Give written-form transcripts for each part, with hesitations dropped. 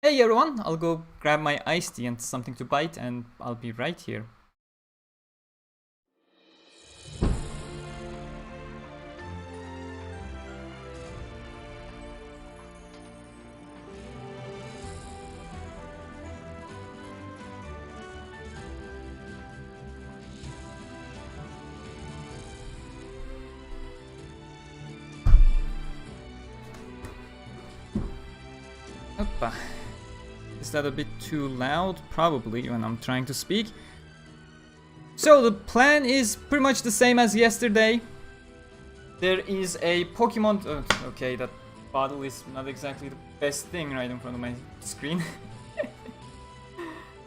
Hey everyone, I'll go grab my iced tea and something to bite and I'll be right here. Oppa. Is that a bit too loud? Probably when I'm trying to speak. So the plan is pretty much the same as yesterday. There is a Pokemon... okay, that bottle is not exactly the best thing right in front of my screen.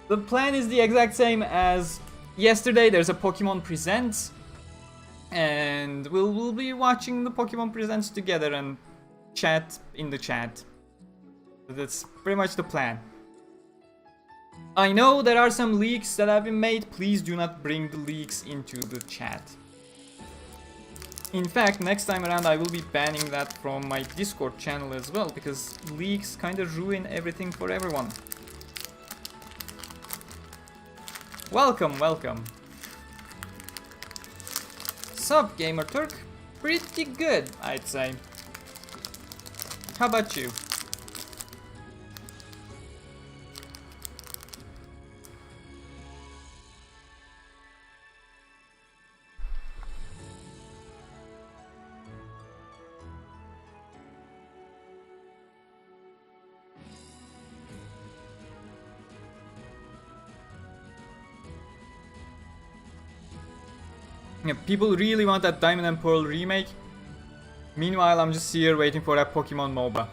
The plan is the exact same as yesterday. There's a Pokemon Presents. And we'll be watching the Pokemon Presents together and chat in the chat. That's pretty much the plan. I know there are some leaks that have been made. Please do not bring the leaks into the chat. In fact, next time around I will be banning that from my Discord channel as well, because leaks kind of ruin everything for everyone. Welcome, welcome. Sup, Gamerturk? Pretty good, I'd say. How about you? Yeah, people really want that Diamond and Pearl remake. Meanwhile, I'm just here waiting for that Pokemon MOBA.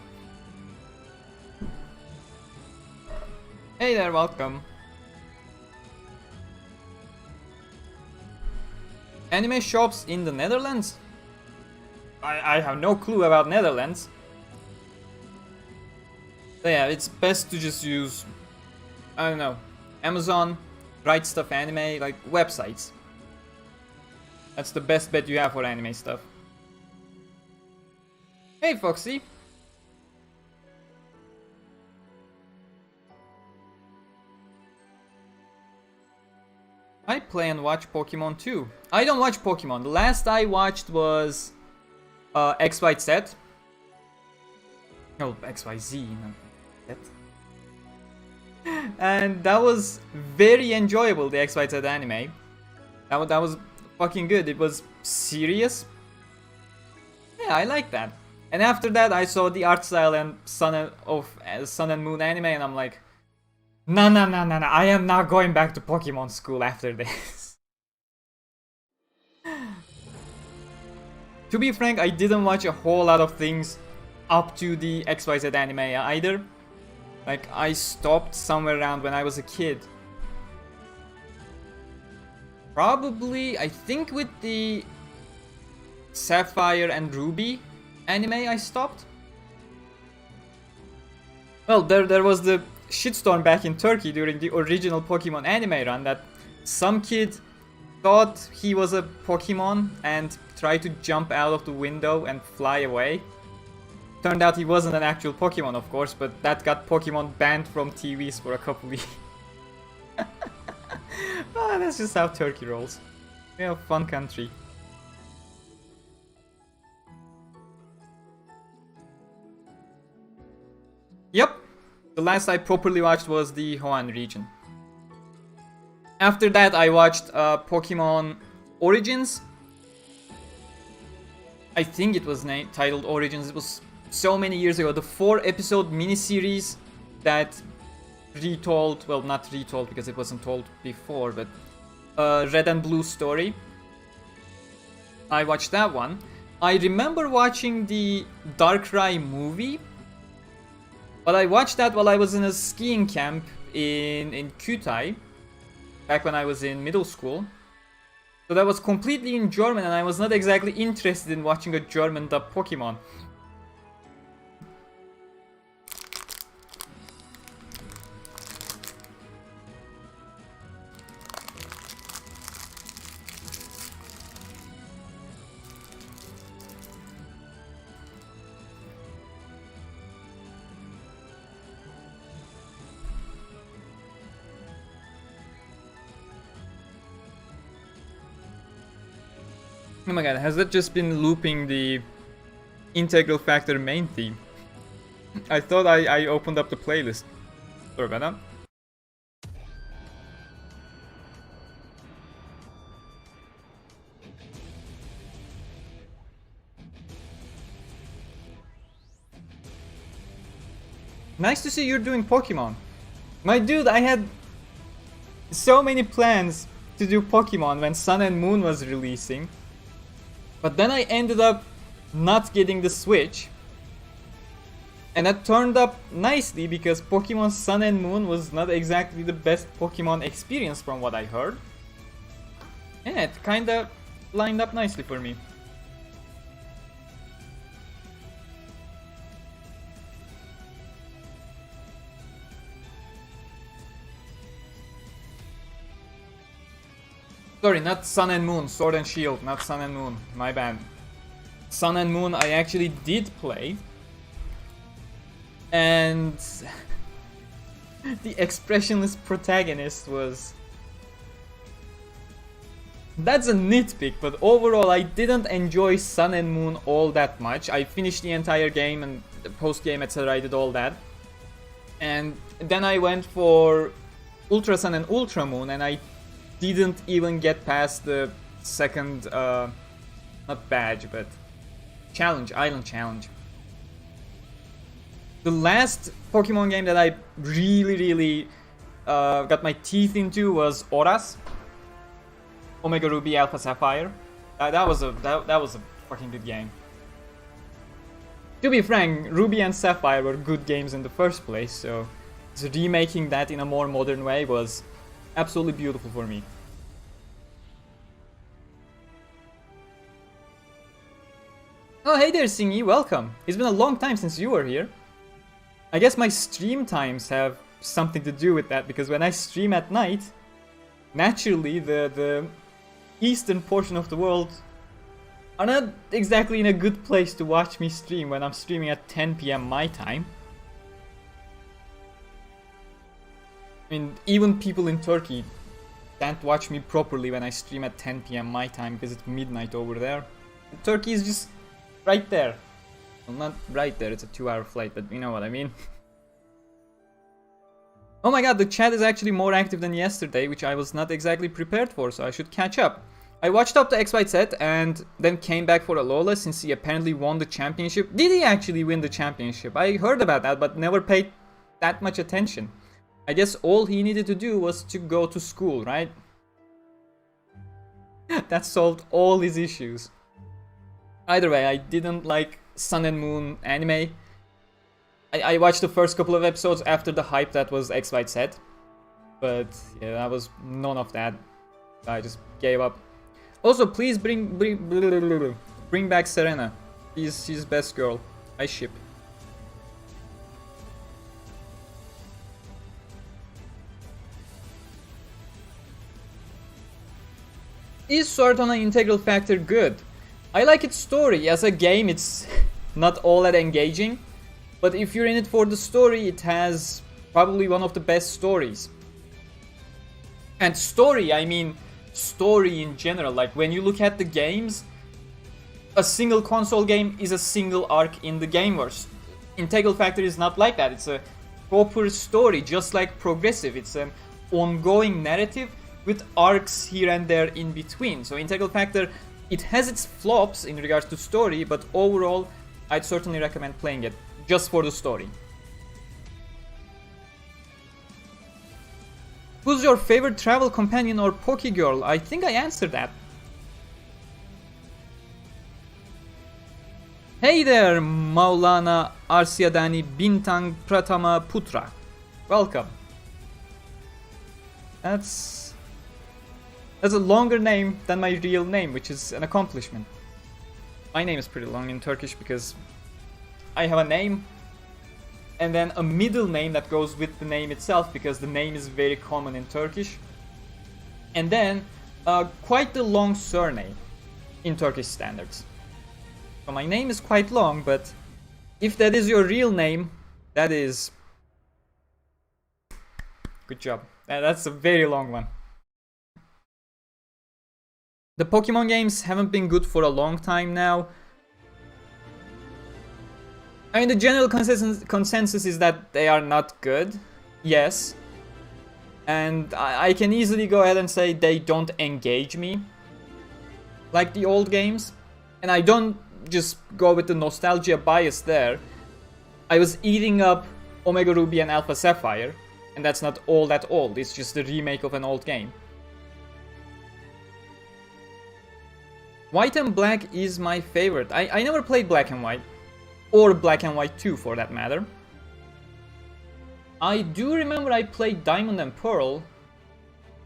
Hey there, welcome. Anime shops in the Netherlands? I have no clue about Netherlands. So yeah, it's best to just use, I don't know, Amazon, Right Stuff Anime, like websites. That's the best bet you have for anime stuff. Hey Foxy! I play and watch Pokemon too. I don't watch Pokemon. The last I watched was XYZ. No, XYZ. No. And that was very enjoyable, the XYZ anime. That was fucking good. It was serious. Yeah, I like that. And after that, I saw the art style and Sun and Moon anime, and I'm like, no, I am not going back to Pokemon school after this. To be frank, I didn't watch a whole lot of things up to the XYZ anime either. Like, I stopped somewhere around when I was a kid. Probably, I think with the Sapphire and Ruby anime I stopped. Well, there was the shitstorm back in Turkey during the original Pokemon anime run that some kid thought he was a Pokemon and tried to jump out of the window and fly away. Turned out he wasn't an actual Pokemon, of course, but that got Pokemon banned from TVs for a couple of years. Oh, that's just how Turkey rolls. We have a fun country. Yep, the last I properly watched was the Hoenn region. After that I watched Pokemon Origins. I think it was titled Origins. It was so many years ago. The 4-episode miniseries that retold, well, not retold because it wasn't told before, but Red and Blue story. I watched that one. I remember watching the Darkrai movie, but I watched that while I was in a skiing camp in Kütahya, back when I was in middle school. So that was completely in German, and I was not exactly interested in watching a German dubbed Pokemon. Oh my god, has that just been looping the Integral Factor main theme? I thought I opened up the playlist. Sorry about that. Nice to see you're doing Pokemon. My dude, I had so many plans to do Pokemon when Sun and Moon was releasing. But then I ended up not getting the Switch. And that turned up nicely because Pokemon Sun and Moon was not exactly the best Pokemon experience from what I heard. And it kinda lined up nicely for me. Sorry, not Sun and Moon, Sword and Shield, not Sun and Moon, my bad. Sun and Moon I actually did play. And the expressionless protagonist was... That's a nitpick, but overall I didn't enjoy Sun and Moon all that much. I finished the entire game and the post-game etc. I did all that. And then I went for Ultra Sun and Ultra Moon and I didn't even get past the second, not badge, but challenge, island challenge. The last Pokemon game that I really got my teeth into was Oras, Omega Ruby Alpha Sapphire. That was a fucking good game. To be frank, Ruby and Sapphire were good games in the first place, so remaking that in a more modern way was absolutely beautiful for me. Oh, hey there, Singy, welcome. It's been a long time since you were here. I guess my stream times have something to do with that, because when I stream at night, naturally the eastern portion of the world are not exactly in a good place to watch me stream when I'm streaming at 10 PM my time. I mean, even people in Turkey can't watch me properly when I stream at 10 PM my time because it's midnight over there. Turkey is just right there. Well, not right there, it's a 2-hour flight, but you know what I mean. Oh my god, the chat is actually more active than yesterday, which I was not exactly prepared for, so I should catch up. I watched up the X-White set and then came back for Alola since he apparently won the championship. Did he actually win the championship? I heard about that, but never paid that much attention. I guess all he needed to do was to go to school, right? That solved all his issues. Either way, I didn't like Sun and Moon anime. I watched the first couple of episodes after the hype that was X-White set. But yeah, that was none of that. I just gave up. Also, please bring back Serena. She's best girl. I ship. Is Sword Online Integral Factor good? I like its story. As a game, it's not all that engaging. But if you're in it for the story, it has probably one of the best stories. And story, I mean story in general. Like when you look at the games, a single console game is a single arc in the gameverse. Integral Factor is not like that. It's a proper story, just like Progressive. It's an ongoing narrative with arcs here and there in between. So Integral Factor, it has its flops in regards to story, but overall, I'd certainly recommend playing it just for the story. Who's your favorite travel companion or Pokegirl? I think I answered that. Hey there, Maulana Arsiadani Bintang Pratama Putra. Welcome. That's a longer name than my real name, which is an accomplishment. My name is pretty long in Turkish because I have a name and then a middle name that goes with the name itself because the name is very common in Turkish. And then quite a long surname in Turkish standards. So my name is quite long, but if that is your real name, that is... Good job. That's a very long one. The Pokemon games haven't been good for a long time now. I mean, the general consensus is that they are not good. Yes. And I can easily go ahead and say they don't engage me like the old games. And I don't just go with the nostalgia bias there. I was eating up Omega Ruby and Alpha Sapphire, and that's not all that old, it's just a remake of an old game. White and Black is my favorite. I never played Black and White, or Black and White 2 for that matter. I do remember I played Diamond and Pearl,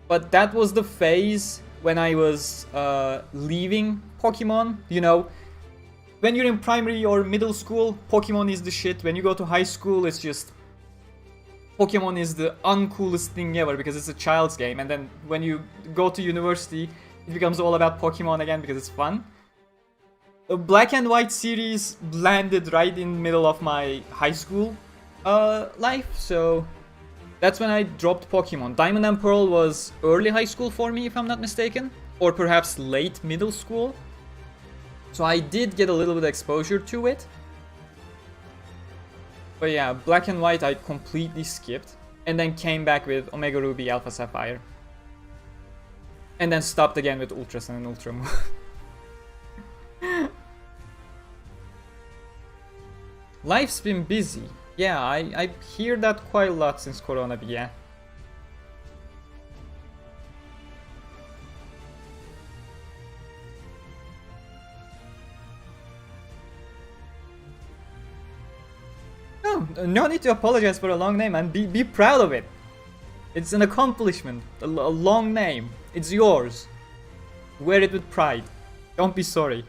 but that was the phase when I was leaving Pokemon. You know, when you're in primary or middle school, Pokemon is the shit. When you go to high school, it's just Pokemon is the uncoolest thing ever because it's a child's game. And then when you go to university, it becomes all about Pokemon again because it's fun. The Black and White series landed right in the middle of my high school life, so that's when I dropped Pokemon. Diamond and Pearl was early high school for me, if I'm not mistaken, or perhaps late middle school. So I did get a little bit of exposure to it. But yeah, Black and White I completely skipped, and then came back with Omega Ruby, Alpha Sapphire. And then stopped again with Ultra Sun and Ultra Moon. Life's been busy. Yeah, I hear that quite a lot since Corona began. No need to apologize for a long name, and be proud of it. It's an accomplishment, a long name. It's yours. Wear it with pride. Don't be sorry.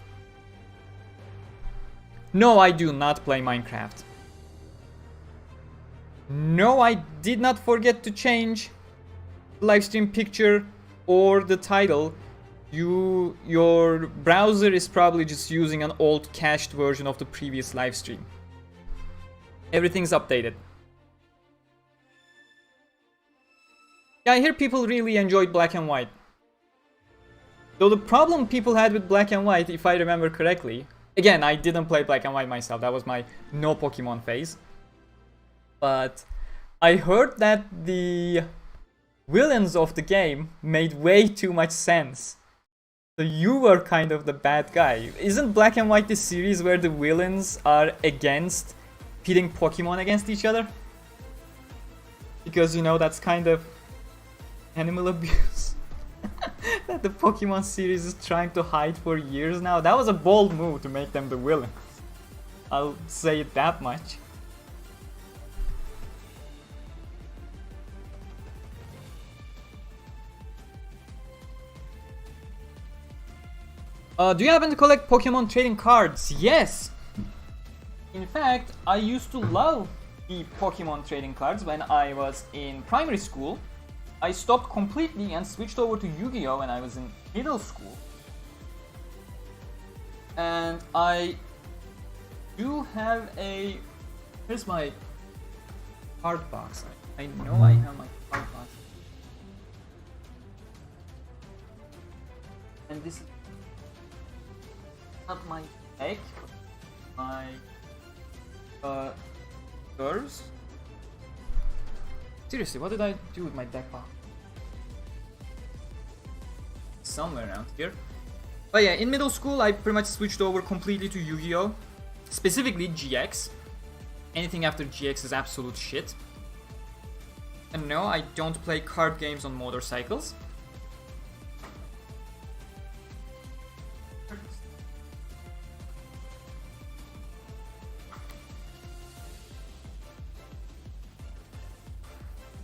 No, I do not play Minecraft. No, I did not forget to change the livestream picture or the title. Your browser is probably just using an old cached version of the previous livestream. Everything's updated. Yeah, I hear people really enjoyed Black and White. Though the problem people had with Black and White, if I remember correctly, again, I didn't play Black and White myself, that was my no Pokemon phase. But I heard that the villains of the game made way too much sense. So you were kind of the bad guy. Isn't Black and White the series where the villains are against pitting Pokemon against each other? Because, you know, that's kind of animal abuse that the Pokemon series is trying to hide for years now. That was a bold move to make them the villains. I'll say it that much. Do you happen to collect Pokemon trading cards? Yes! In fact, I used to love the Pokemon trading cards when I was in primary school. I stopped completely and switched over to Yu-Gi-Oh! When I was in middle school. And I do have a... Here's my card box. I know I have my card box. And this is not my deck, my curves. Seriously, what did I do with my deck box? Somewhere around here. But yeah, in middle school I pretty much switched over completely to Yu-Gi-Oh! Specifically GX. Anything after GX is absolute shit. And no, I don't play card games on motorcycles.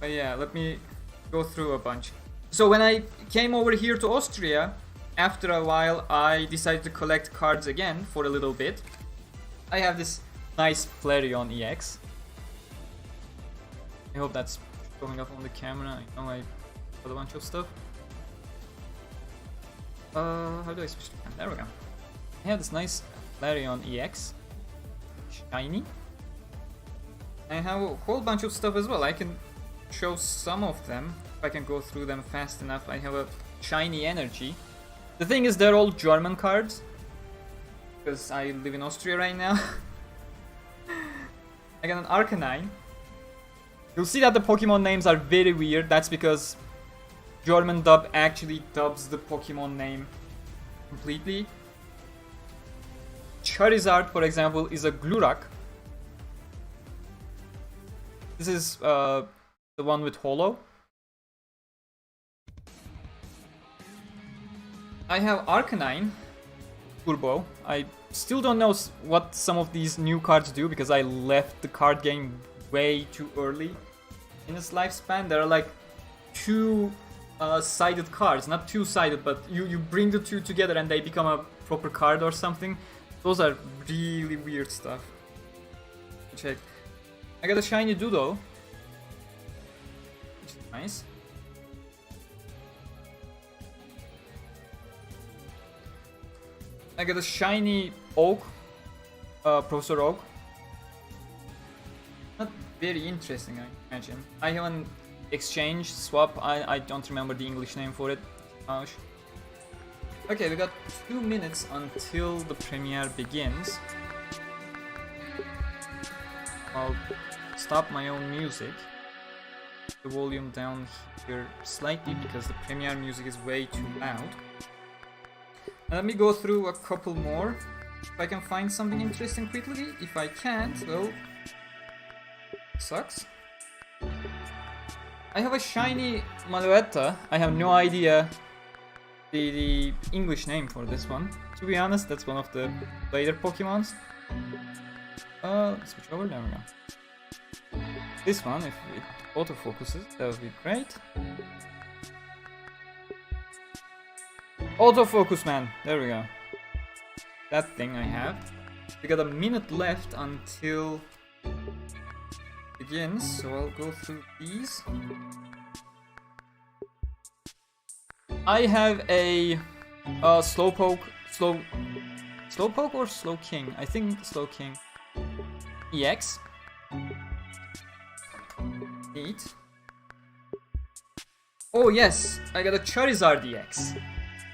But yeah, let me go through a bunch. So when I came over here to Austria, after a while I decided to collect cards again for a little bit. I have this nice Flareon EX. I hope that's showing up on the camera. I know I got a bunch of stuff. How do I switch to camera? There we go. I have this nice Flareon EX. Shiny. I have a whole bunch of stuff as well. I can show some of them if I can go through them fast enough. I have a shiny energy. The thing is, they're all German cards. Because I live in Austria right now. I got an Arcanine. You'll see that the Pokemon names are very weird. That's because German dub actually dubs the Pokemon name completely. Charizard, for example, is a Glurak. This is the one with Holo. I have Arcanine Turbo. I still don't know what some of these new cards do because I left the card game way too early in its lifespan. There are like two-sided cards, not two-sided, but you bring the two together and they become a proper card or something. Those are really weird stuff. Check. I got a shiny Doodle, which is nice. I got a shiny Oak, Professor Oak. Not very interesting, I imagine. I have an exchange swap. I don't remember the English name for it. Ouch. Okay, we got 2 minutes until the premiere begins. I'll stop my own music. The volume down here slightly because the premiere music is way too loud. And let me go through a couple more. If I can find something interesting quickly. If I can't, well, sucks. I have a shiny Maluetta. I have no idea the English name for this one. To be honest, that's one of the later Pokemons. Switch over, there we go. This one, if it autofocuses, that would be great. Autofocus, man, there we go. That thing I have. We got a minute left until it begins, so I'll go through these. I have a Slowpoke or Slowking? I think Slowking. EX. Neat. Oh yes, I got a Charizard EX.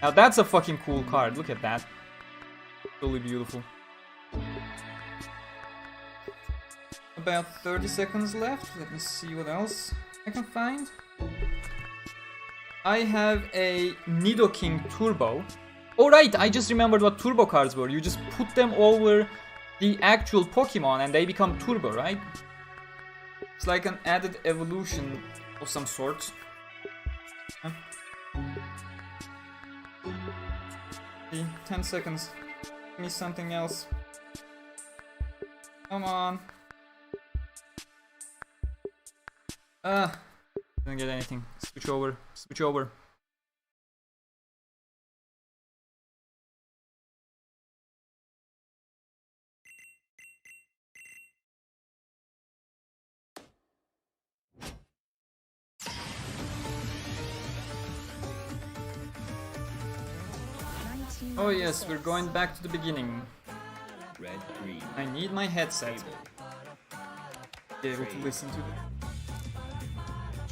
Now that's a fucking cool card, look at that. Totally beautiful. About 30 seconds left, let me see what else I can find. I have a Nidoking Turbo. Oh right, I just remembered what Turbo cards were. You just put them over the actual Pokemon and they become Turbo, right? It's like an added evolution of some sort. Huh? 10 seconds. Give me something else. Come on. Didn't get anything. Switch over. Switch over. Oh yes, we're going back to the beginning. Red, green. I need my headset to be able to listen to it.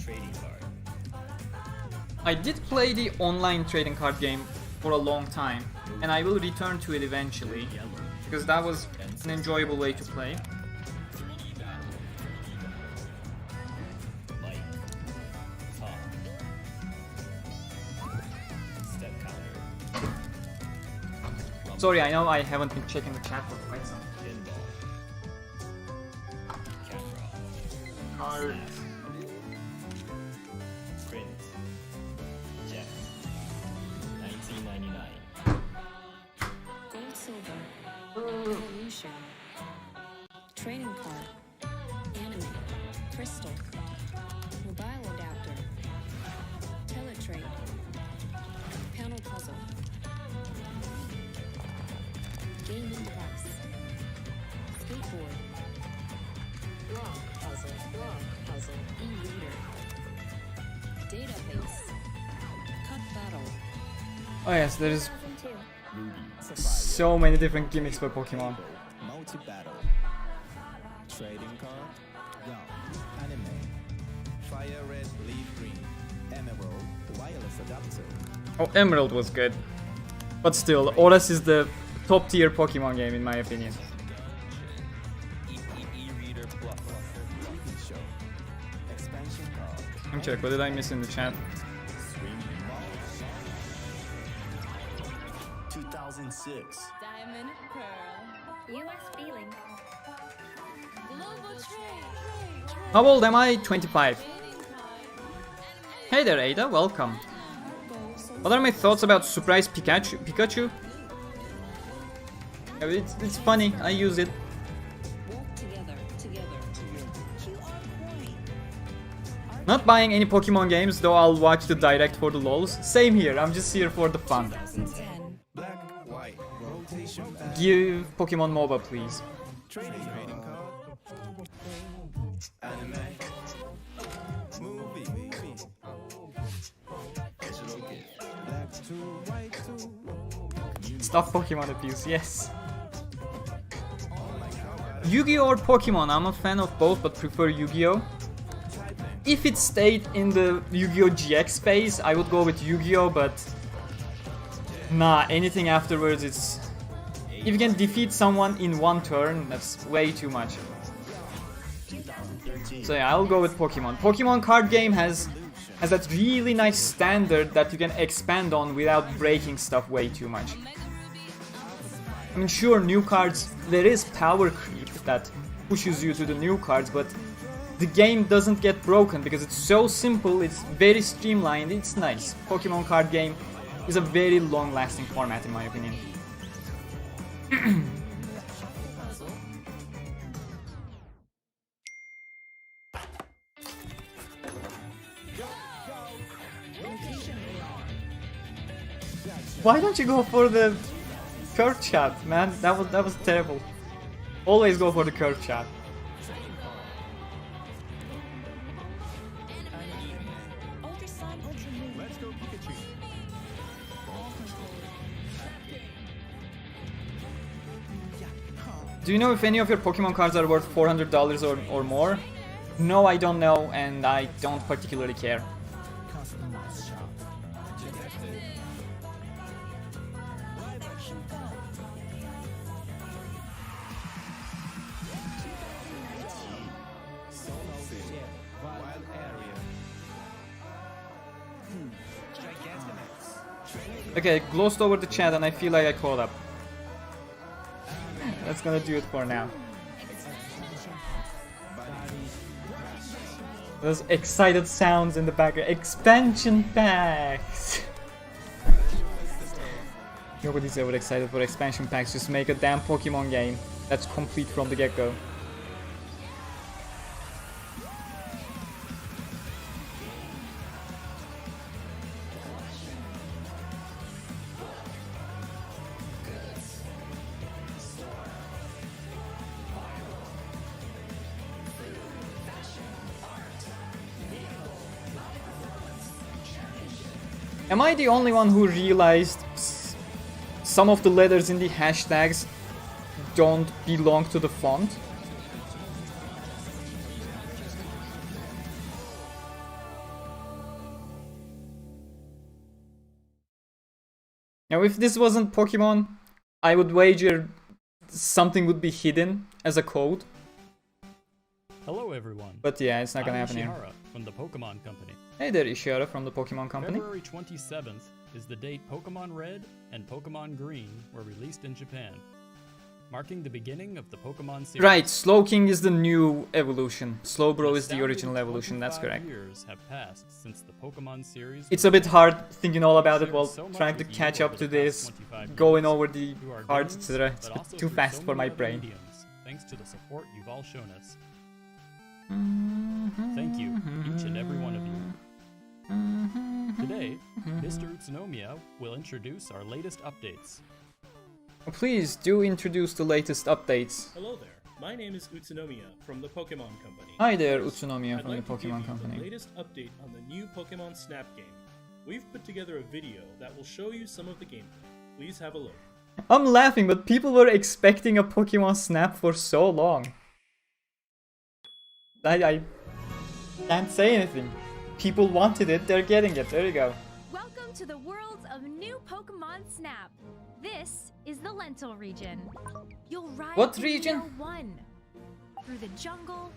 Trading card. I did play the online trading card game for a long time, and I will return to it eventually, because that was an enjoyable way to play. Light. Top. Step counter. Sorry, I know I haven't been checking the chat for quite some time. Pinball. Camera. Card. Print. Jet. 1999. Gold Silver, Evolution, Trading Card, Anime, Crystal, Mobile Adapter, Teletrade, Panel Puzzle, Gaming Device, Skateboard, Block Puzzle, E-Reader, Database, Cup Battle. Oh yes, there is 2002. Ruby. Sapphire. so many different gimmicks for Pokemon. Multi-battle. Trading card. Young. Anime. Fire red, leaf green. Emerald. Wireless adapter. Oh, Emerald was good. But still, Oras is the top tier Pokemon game in my opinion. E-reader plus weekly show. Expansion card. Let me check, what did I miss in the chat? Swim Ball. 2006. Diamond Pearl. US feeling. Global trade. How old am I? 25. Hey there, Ada, welcome. What are my thoughts about Surprise Pikachu? It's funny, I use it. Walk together. Not buying any Pokemon games, though I'll watch the direct for the lols. Same here, I'm just here for the fun. 2010. Black, white, rotation back. Give Pokemon MOBA, please. Trading card. Anime. Movie. Digital gift. Black to white to. Stop Pokemon abuse, yes. Yu-Gi-Oh or Pokemon? I'm a fan of both, but prefer Yu-Gi-Oh. If it stayed in the Yu-Gi-Oh GX space, I would go with Yu-Gi-Oh, but nah, anything afterwards, it's... If you can defeat someone in one turn, that's way too much. So yeah, I'll go with Pokemon. Pokemon card game has that really nice standard that you can expand on without breaking stuff way too much. I mean, sure, new cards, there is power creep that pushes you to the new cards, but the game doesn't get broken because it's so simple, it's very streamlined, it's nice. Pokemon card game is a very long-lasting format in my opinion. Why don't you go for the curve shot, man? That was terrible. Always go for the curve shot. Ultra Sun, Ultra Moon. Let's go Pikachu. Do you know if any of your Pokemon cards are worth $400 or more? No, I don't know, and I don't particularly care. Customized shop. Wild area. Gigantamax. Okay, glossed over the chat and I feel like I caught up. That's gonna do it for now. Those excited sounds in the background. Expansion packs! Nobody's ever excited for expansion packs. Just make a damn Pokemon game that's complete from the get-go. Am I the only one who realized some of the letters in the hashtags don't belong to the font? Now, if this wasn't Pokemon, I would wager something would be hidden as a code. Hello everyone. But yeah, it's not gonna I'm happen here. Ishihara from the Pokemon Company. Hey there, Ishihara from the Pokemon Company. February 27th is the date Pokemon Red and Pokemon Green were released in Japan, marking the beginning of the Pokemon series. Right, Slowking is the new evolution. Slowbro An is the original astounding evolution, that's 25 correct. years have passed since the Pokemon series. It's a bit hard thinking all about it shared while so much trying to with you catch over up the to past this, 25 going years over the through our cards, games, etc. but It's a bit also too through fast so for my many other brain. mediums, thanks to the support you've all shown us. Thank you, each and every one of you. Today, Mr. Utsunomiya will introduce our latest updates. Please do introduce the latest updates. Hello there. My name is Utsunomiya from the Pokemon Company. Hi there, First, Utsunomiya I'd from like the to give Pokemon you Company. The latest update on the new Pokemon Snap game. We've put together a video that will show you some of the gameplay. Please have a look. I'm laughing, but people were expecting a Pokemon Snap for so long. I can't say anything. People wanted it, they're getting it. There you go. Welcome to the world's of new Pokemon Snap. This is the Lentil region. You'll ride What the region? Neo 1 through the jungle,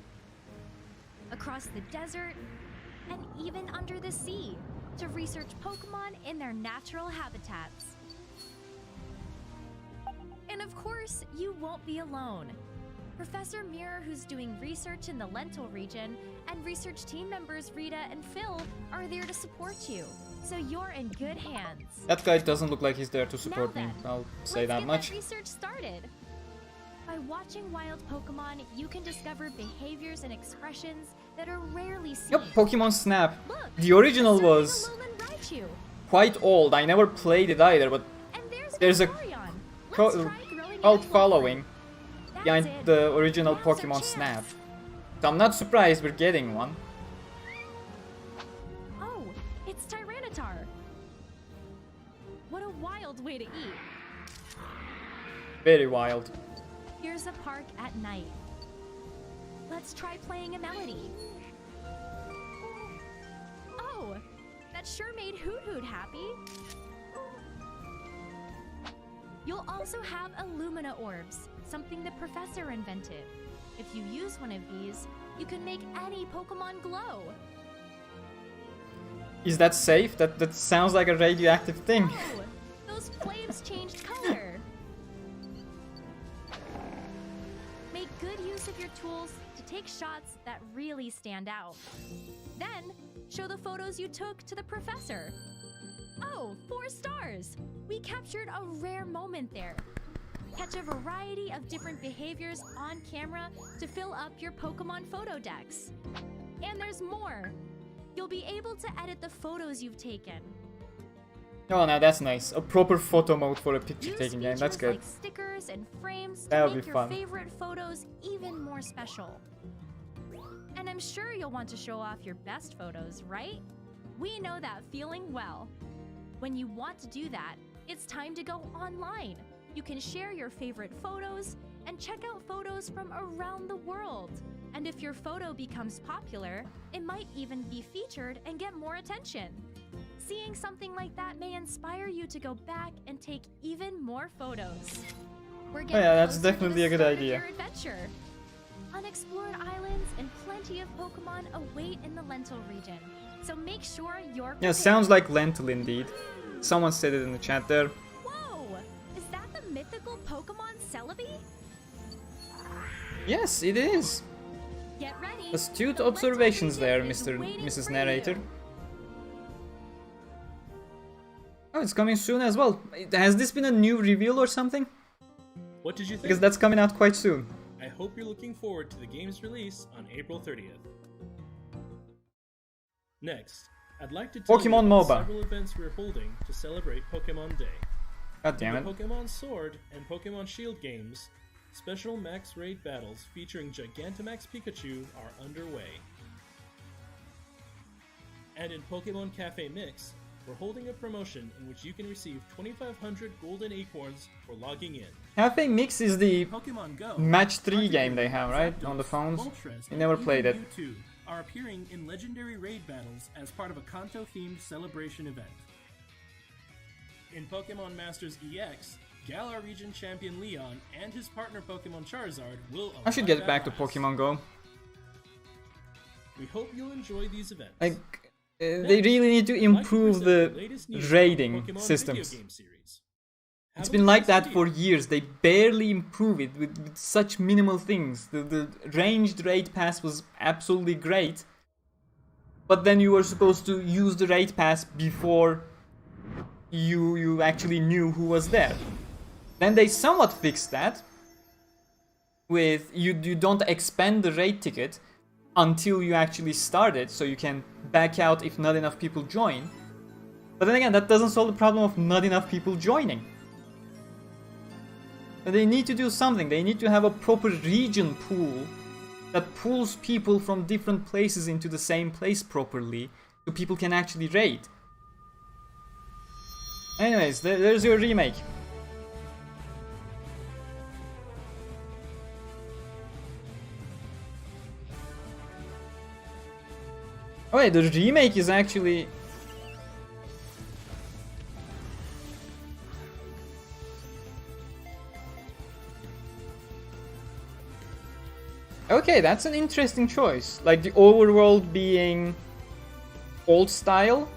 across the desert, and even under the sea to research Pokemon in their natural habitats. And of course, you won't be alone. Professor Mirror, who's doing research in the Lentil region, and research team members Rita and Phil are there to support you, so you're in good hands. That guy doesn't look like he's there to support me. Now then, I'll say that let's much. get that research started. By watching wild Pokemon, you can discover behaviors and expressions that are rarely seen. Yep, Pokemon Snap. Look, The original a was certain Alolan Raichu. quite old. I never played it either, but And there's a Vaporeon. Let's cult try growing cult it in following That's behind it. the original Now's our Pokemon chance. Snap. So I'm not surprised we're getting one. Oh, it's Tyranitar. What a wild way to eat. Very wild. Here's a park at night. Let's try playing a melody. Oh, that sure made Hoot Hoot happy. You'll also have Illumina orbs, something the professor invented. If you use one of these, you can make any Pokemon glow. Is that safe? That sounds like a radioactive thing. Oh, those flames changed color. Make good use of your tools to take shots that really stand out. Then, show the photos you took to the professor. Oh, 4 stars! We captured a rare moment there. Catch a variety of different behaviors on camera to fill up your Pokemon photo decks. And there's more. You'll be able to edit the photos you've taken. Oh, now that's nice. A proper photo mode for a picture Use taking game. That's features good. like stickers and frames to That'll make be your fun. favorite photos even more special. And I'm sure you'll want to show off your best photos, right? We know that feeling well. When you want to do that, it's time to go online. You can share your favorite photos and check out photos from around the world. And if your photo becomes popular, it might even be featured and get more attention. Seeing something like that may inspire you to go back and take even more photos. We're getting yeah, that's closer to definitely the a good start of idea. your adventure. Unexplored islands and plenty of Pokemon await in the Lentil region, so make sure you're Yeah, prepared. sounds like lentil indeed. Someone said it in the chat there. Whoa! Is that the mythical Pokemon Celebi? Yes, it is. Get ready. Astute the Lentil observations region there, is Mr. waiting Mrs. for Narrator. you. Oh, it's coming soon as well. Has this been a new reveal or something? What did you think? Because that's coming out quite soon. I hope you're looking forward to the game's release on April 30th. Next, I'd like to tell Pokemon you about MOBA. several events we're holding to celebrate Pokemon Day. God damn The it. Pokemon Sword and Pokemon Shield games, special max raid battles featuring Gigantamax Pikachu are underway. And in Pokemon Cafe Mix, we're holding a promotion in which you can receive 2,500 golden acorns for logging in. Cafe Mix is the Pokemon Go match 3 game they have, right? On the phones. I never played it. Mewtwo are appearing in legendary raid battles as part of a Kanto-themed celebration event. In Pokemon Masters EX, Galar region champion Leon and his partner Pokemon Charizard will I should arrive get back to at last. Pokemon Go. We hope you'll enjoy these events. Like, they really need to I'd like improve present the latest news raiding on Pokemon systems. video game series. It's Have been a like nice that video. for years. They barely improve it with such minimal things. The ranged raid pass was absolutely great, but then you were supposed to use the raid pass before you actually knew who was there. Then they somewhat fixed that with you don't expend the raid ticket until you actually start it, so you can back out if not enough people join. But then again, that doesn't solve the problem of not enough people joining. And they need to do something. They need to have a proper region pool that pulls people from different places into the same place properly, so people can actually raid. Anyways, there's your remake. Oh wait, the remake is actually... Okay, that's an interesting choice. Like the overworld being old style.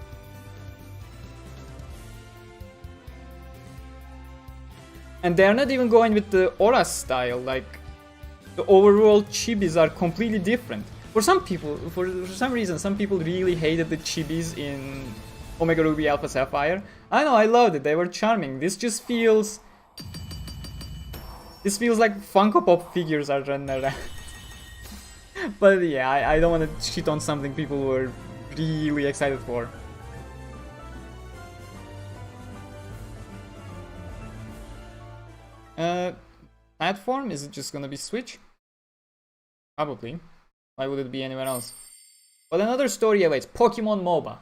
And they're not even going with the aura style. Like the overworld chibis are completely different. For some people, for some reason, some people really hated the chibis in Omega Ruby Alpha Sapphire. I know, I loved it. They were charming. This feels like Funko Pop figures are running around. But yeah, I don't want to shit on something people were really excited for. Platform? Is it just gonna be Switch? Probably. Why would it be anywhere else? But another story awaits. Pokemon MOBA.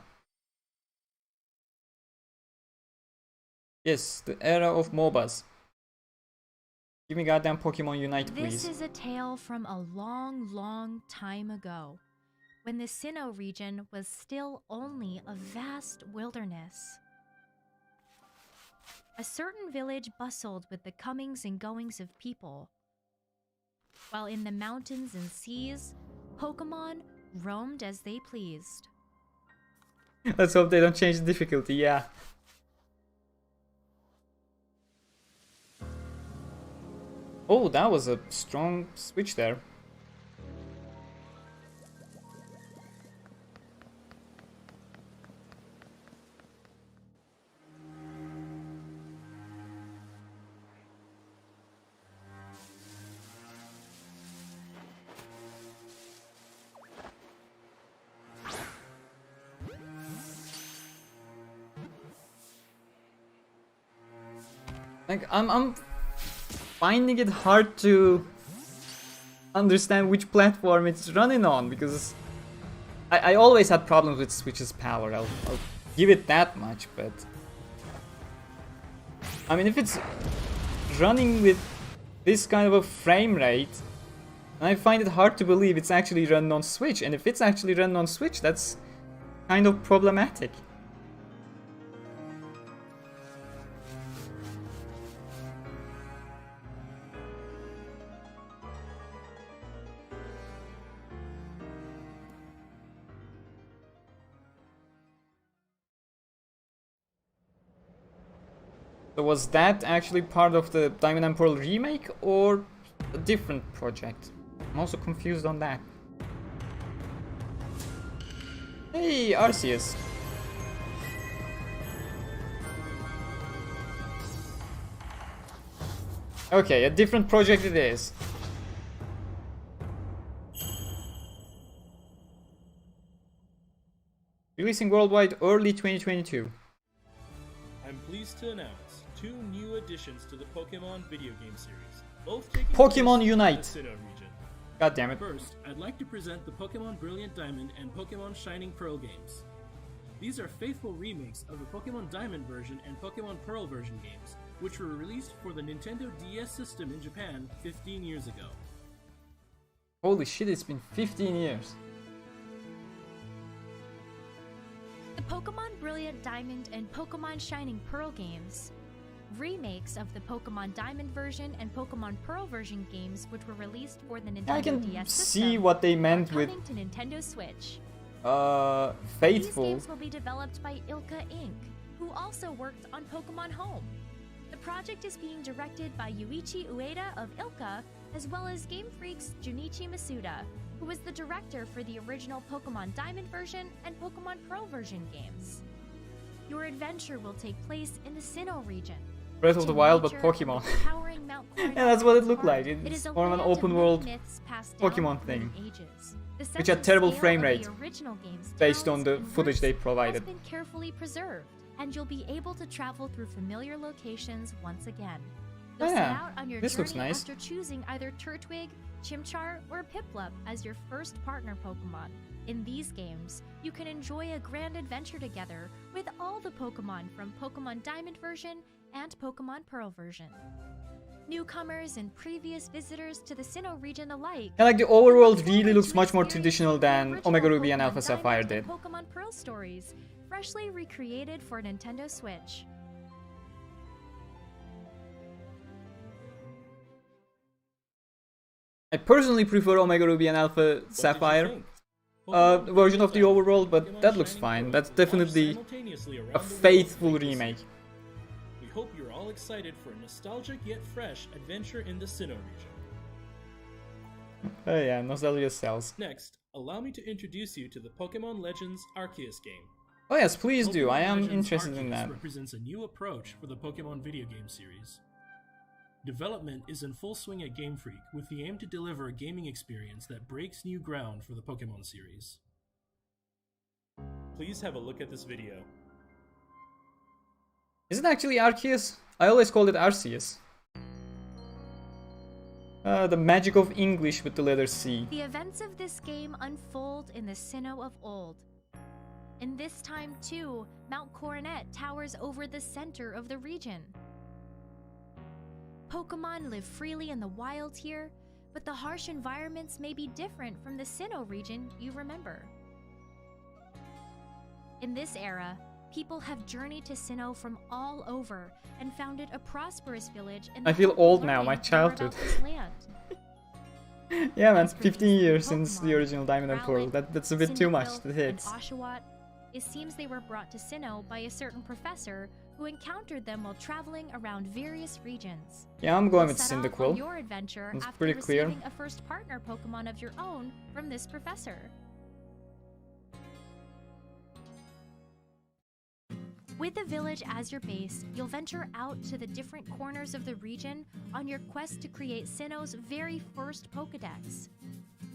Yes, the era of MOBAs. Give me goddamn Pokemon Unite, please. This is a tale from a long, long time ago, when the Sinnoh region was still only a vast wilderness. A certain village bustled with the comings and goings of people, while in the mountains and seas, Pokemon roamed as they pleased. Let's hope they don't change the difficulty, yeah. Oh, that was a strong switch there. Like, I'm finding it hard to understand which platform it's running on, because I always had problems with Switch's power. I'll give it that much, but I mean, if it's running with this kind of a frame rate, I find it hard to believe it's actually running on Switch. And if it's actually running on Switch, that's kind of problematic. So was that actually part of the Diamond and Pearl remake or a different project? I'm also confused on that. Hey, Arceus. Okay, a different project it is. Releasing worldwide early 2022. I'm pleased to announce 2 new additions to the Pokemon video game series, both taking Pokemon place Unite. in the Sinnoh region. God damn it. First, I'd like to present the Pokemon Brilliant Diamond and Pokemon Shining Pearl games. These are faithful remakes of the Pokemon Diamond version and Pokemon Pearl version games, which were released for the Nintendo DS system in Japan 15 years ago. Holy shit, it's been 15 years. The Pokemon Brilliant Diamond and Pokemon Shining Pearl games, remakes of the Pokemon Diamond version and Pokemon Pearl version games, which were released for the Nintendo I can DS see system, what they are meant with coming to Nintendo Switch. faithful. These games will be developed by Ilka Inc., who also worked on Pokemon Home. The project is being directed by Yuichi Ueda of Ilka, as well as Game Freak's Junichi Masuda, who was the director for the original Pokemon Diamond version and Pokemon Pearl version games. Your adventure will take place in the Sinnoh region. Breath of the Wild, but Pokemon. Yeah, that's what it looked like. It's more of an open world Pokemon thing, which had terrible frame rate based on the footage they provided. Has been carefully preserved, and you'll be able to travel through familiar locations once again. You'll set out on your this looks journey nice. after choosing either Turtwig, Chimchar, or Piplup as your first partner Pokemon. In these games, you can enjoy a grand adventure together with all the Pokemon from Pokemon Diamond version and Pokemon Pearl version. Newcomers and previous visitors to the Sinnoh region alike. And like the overworld really looks much more traditional than Omega Ruby and Alpha Sapphire did. Pokemon Pearl stories, freshly recreated for Nintendo Switch. I personally prefer Omega Ruby and Alpha Sapphire version of the overworld, but that looks fine. That's definitely a faithful remake. We hope you're all excited for a nostalgic yet fresh adventure in the Sinnoh region. Oh yeah, nostalgia sells. Next, allow me to introduce you to the Pokemon Legends Arceus game. Oh yes, please do. I am Legends interested in Arceus that. represents a new approach for the Pokemon video game series. Development is in full swing at Game Freak with the aim to deliver a gaming experience that breaks new ground for the Pokemon series. Please have a look at this video. Is it actually Arceus? I always called it Arceus. The magic of English with the letter C. The events of this game unfold in the Sinnoh of old. In this time, too, Mount Coronet towers over the center of the region. Pokemon live freely in the wild here, but the harsh environments may be different from the Sinnoh region you remember. In this era, people have journeyed to Sinnoh from all over and founded a prosperous village in the I feel hope of old now, learning my more childhood. about this land. Yeah man, As 15 years producers of since the Pokemon, original Diamond and Pearl. Rowlet, That's a bit too much. Cyndaquil, That hits. and Oshawott, it seems they were brought to Sinnoh by a certain professor who encountered them while traveling around various regions. Yeah, I'm going You'll with set off on Cyndaquil. your adventure It's after pretty clear. receiving a first partner Pokemon of your own from this professor. With the village as your base, you'll venture out to the different corners of the region on your quest to create Sinnoh's very first Pokedex.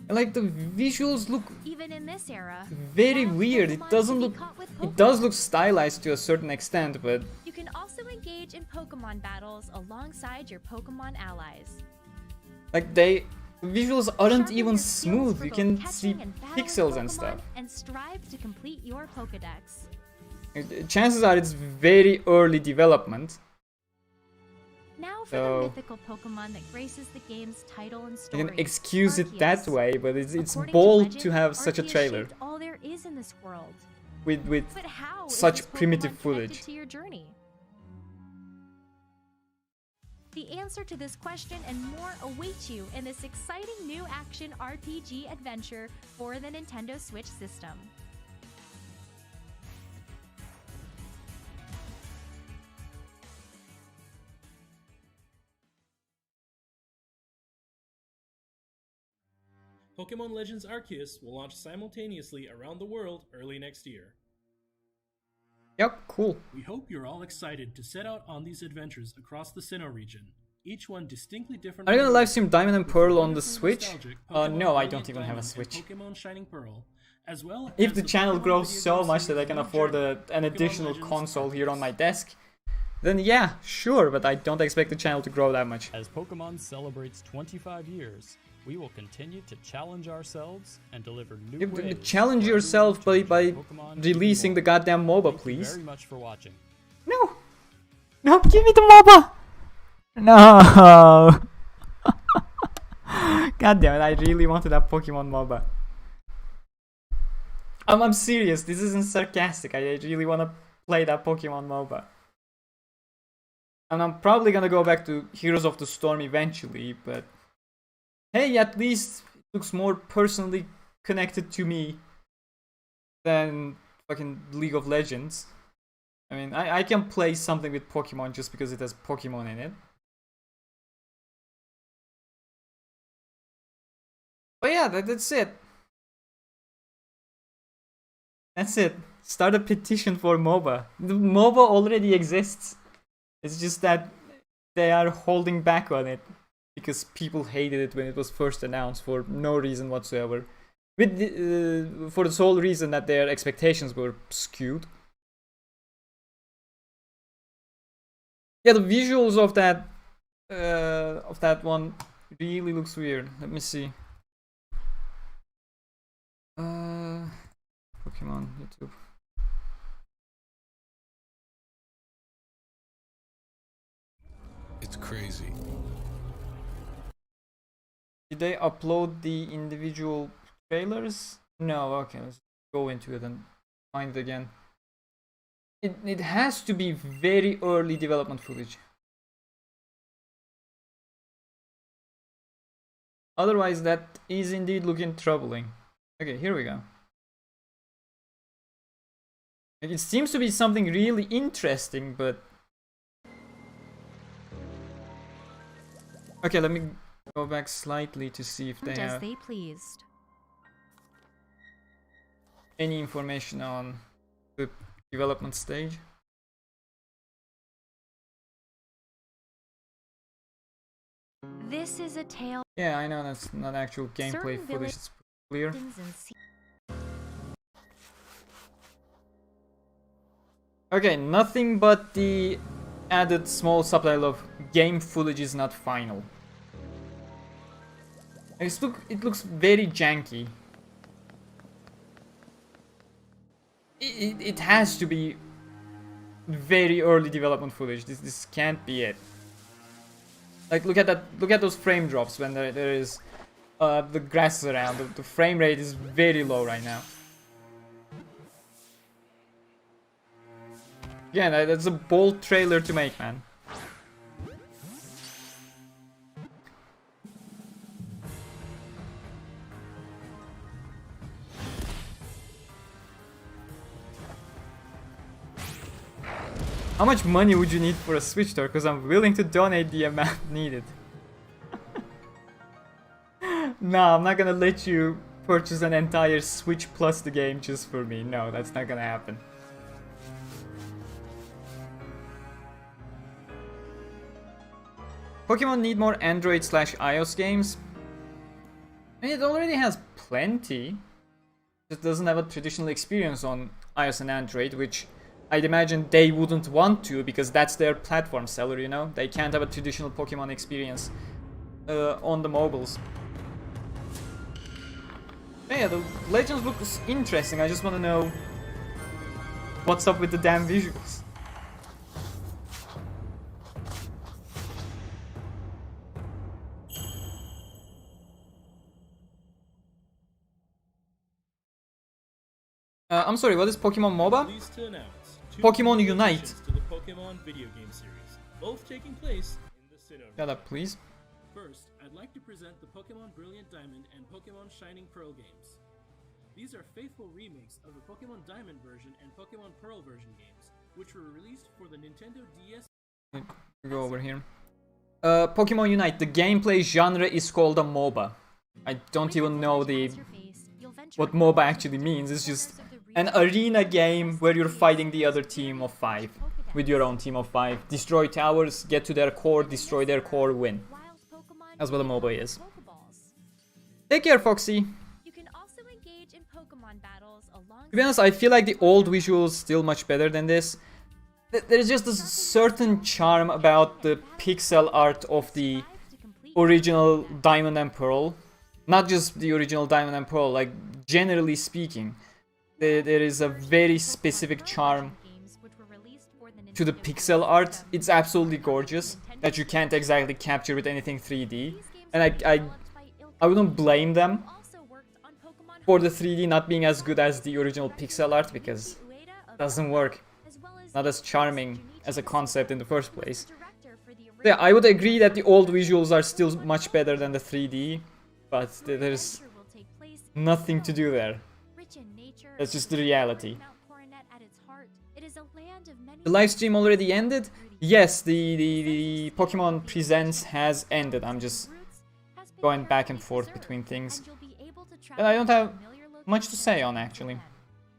Like the visuals look Even in this era, very wild weird. It Pokemon doesn't can be look. caught with It does Pokemon. look stylized to a certain extent, but You can also engage in Pokemon battles alongside your Pokemon allies. like the visuals aren't Sharpen even your skills smooth. for You both can catching see and battling pixels and Pokemon stuff. and strive to complete your Pokedex. Chances are it's very early development. Now for So- the mythical Pokemon that graces the game's title and You story. can excuse it that Arceus. way, but it's According bold legend, to have such a Arceus trailer shaped all there is in this world. with But how is such this Pokemon primitive connected footage. to your journey? The answer to this question and more await you in this exciting new action RPG adventure for the Nintendo Switch system. Pokemon Legends Arceus will launch simultaneously around the world early next year. Yep, cool. We hope you're all excited to set out on these adventures across the Sinnoh region, each one distinctly different. Are you from gonna the live stream Diamond and with Pearl on the wonderfully Switch? nostalgic No, Pokemon I Brilliant don't even have a Diamond and Switch. Pokemon Shining Pearl, as well If as the channel Pokemon grows video so game much that I series can New afford Journey, an Pokemon additional Legends console here on my Arceus. desk, then yeah, sure, but I don't expect the channel to grow that much. As Pokemon celebrates 25 years, we will continue to challenge ourselves and deliver new You- ways challenge for yourself everyone to by enjoy Pokemon releasing the even more. goddamn MOBA, Thank you please. very much for watching. No! No, give me the MOBA! No! God damn it, I really wanted that Pokemon MOBA. I'm serious, this isn't sarcastic, I really wanna play that Pokemon MOBA. And I'm probably gonna go back to Heroes of the Storm eventually, but hey, at least it looks more personally connected to me than fucking League of Legends. I mean, I can play something with Pokemon just because it has Pokemon in it. But yeah, that's it. That's it. Start a petition for MOBA. The MOBA already exists. It's just that they are holding back on it because people hated it when it was first announced for no reason whatsoever. With for the sole reason that their expectations were skewed. Yeah, the visuals of that one really looks weird. Let me see. Pokemon YouTube. It's crazy. Did they upload the individual trailers? No, okay, let's go into it and find it again. It has to be very early development footage. Otherwise, that is indeed looking troubling. Okay, here we go. It seems to be something really interesting, but... Okay, let me go back slightly to see if they As have they pleased. any information on the development stage. This is a tale. Yeah, I know that's not actual gameplay Certain footage, it's clear. Okay, nothing but the added small subtitle of game footage is not final. It looks very janky. It has to be very early development footage. This can't be it. Like look at those frame drops when there is the grass around. The frame rate is very low right now. Yeah, that's a bold trailer to make, man. How much money would you need for a Switch store? Because I'm willing to donate the amount needed. No, I'm not gonna let you purchase an entire Switch plus the game just for me. No, that's not gonna happen. Pokemon need more Android/iOS games. I mean, it already has plenty. It doesn't have a traditional experience on iOS and Android, which I'd imagine they wouldn't want to because that's their platform seller, you know? They can't have a traditional Pokemon experience on the mobiles. But yeah, the Legends looks interesting. I just want to know what's up with the damn visuals. I'm sorry, what is Pokemon MOBA? Pleased to announce two Pokemon new Unite. additions to the Pokemon video game series, both taking place in the Sinnoh Shut up, please. First, I'd like to present the Pokemon Brilliant Diamond and Pokemon Shining Pearl games. These are faithful remakes of the Pokemon Diamond version and Pokemon Pearl version games, which were released for the Nintendo DS. Go over here. Pokemon Unite. The gameplay genre is called a MOBA. I don't even know what MOBA actually means. It's just an arena game where you're fighting the other team of 5 with your own team of 5. Destroy towers, get to their core, destroy their core, win. That's what a MOBA is. Take care, Foxy. You can also engage in Pokemon battles alongside. To be honest, I feel like the old visuals still much better than this. There's just a certain charm about the pixel art of the original Diamond and Pearl. Not just the original Diamond and Pearl, like generally speaking. There is a very specific charm to the pixel art. It's absolutely gorgeous that you can't exactly capture with anything 3D. And I wouldn't blame them for the 3D not being as good as the original pixel art because it doesn't work. Not as charming as a concept in the first place. Yeah, I would agree that the old visuals are still much better than the 3D, but there's nothing to do there. That's just the reality. The live stream already ended? Yes, the Pokemon Presents has ended. I'm just going back and forth between things. And I don't have much to say on, actually.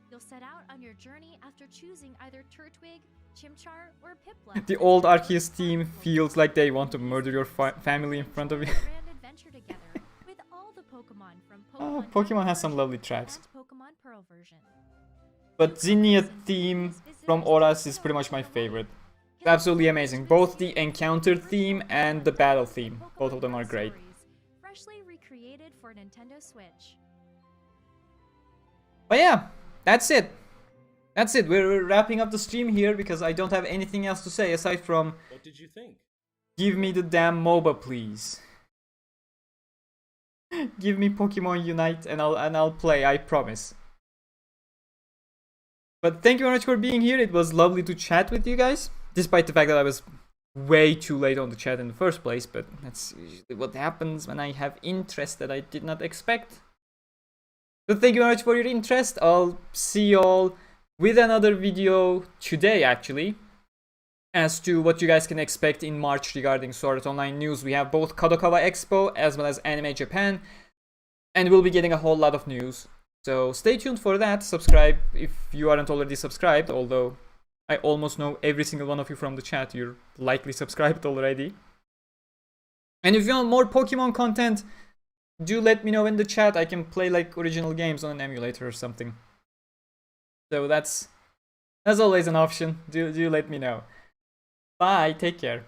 You'll set out on your journey after choosing either Turtwig, Chimchar, or Piplup. The old Arceus team feels like they want to murder your family in front of you. Grand adventure together with all the Pokemon from Oh, Pokemon Pokemon has some Diamond lovely tracks. and Pokemon Pearl version. But Zinnia theme from Oras is pretty much my favorite. It's absolutely amazing. Both the encounter theme and the battle theme. Both of them are great. Freshly recreated for Nintendo Switch. But yeah, that's it. That's it. We're wrapping up the stream here because I don't have anything else to say aside from What did you think? give me the damn MOBA, please. Give me Pokemon Unite and I'll play, I promise. But thank you very much for being here. It was lovely to chat with you guys, despite the fact that I was way too late on the chat in the first place, but that's usually what happens when I have interest that I did not expect. So thank you very much for your interest. I'll see you all with another video today, actually, as to what you guys can expect in March regarding Sword Art Online news. We have both Kadokawa Expo as well as Anime Japan, and we'll be getting a whole lot of news. So stay tuned for that. Subscribe if you aren't already subscribed, although I almost know every single one of you from the chat. You're likely subscribed already. And if you want more Pokemon content, do let me know in the chat. I can play like original games on an emulator or something. So that's always an option. Do let me know. Bye, take care.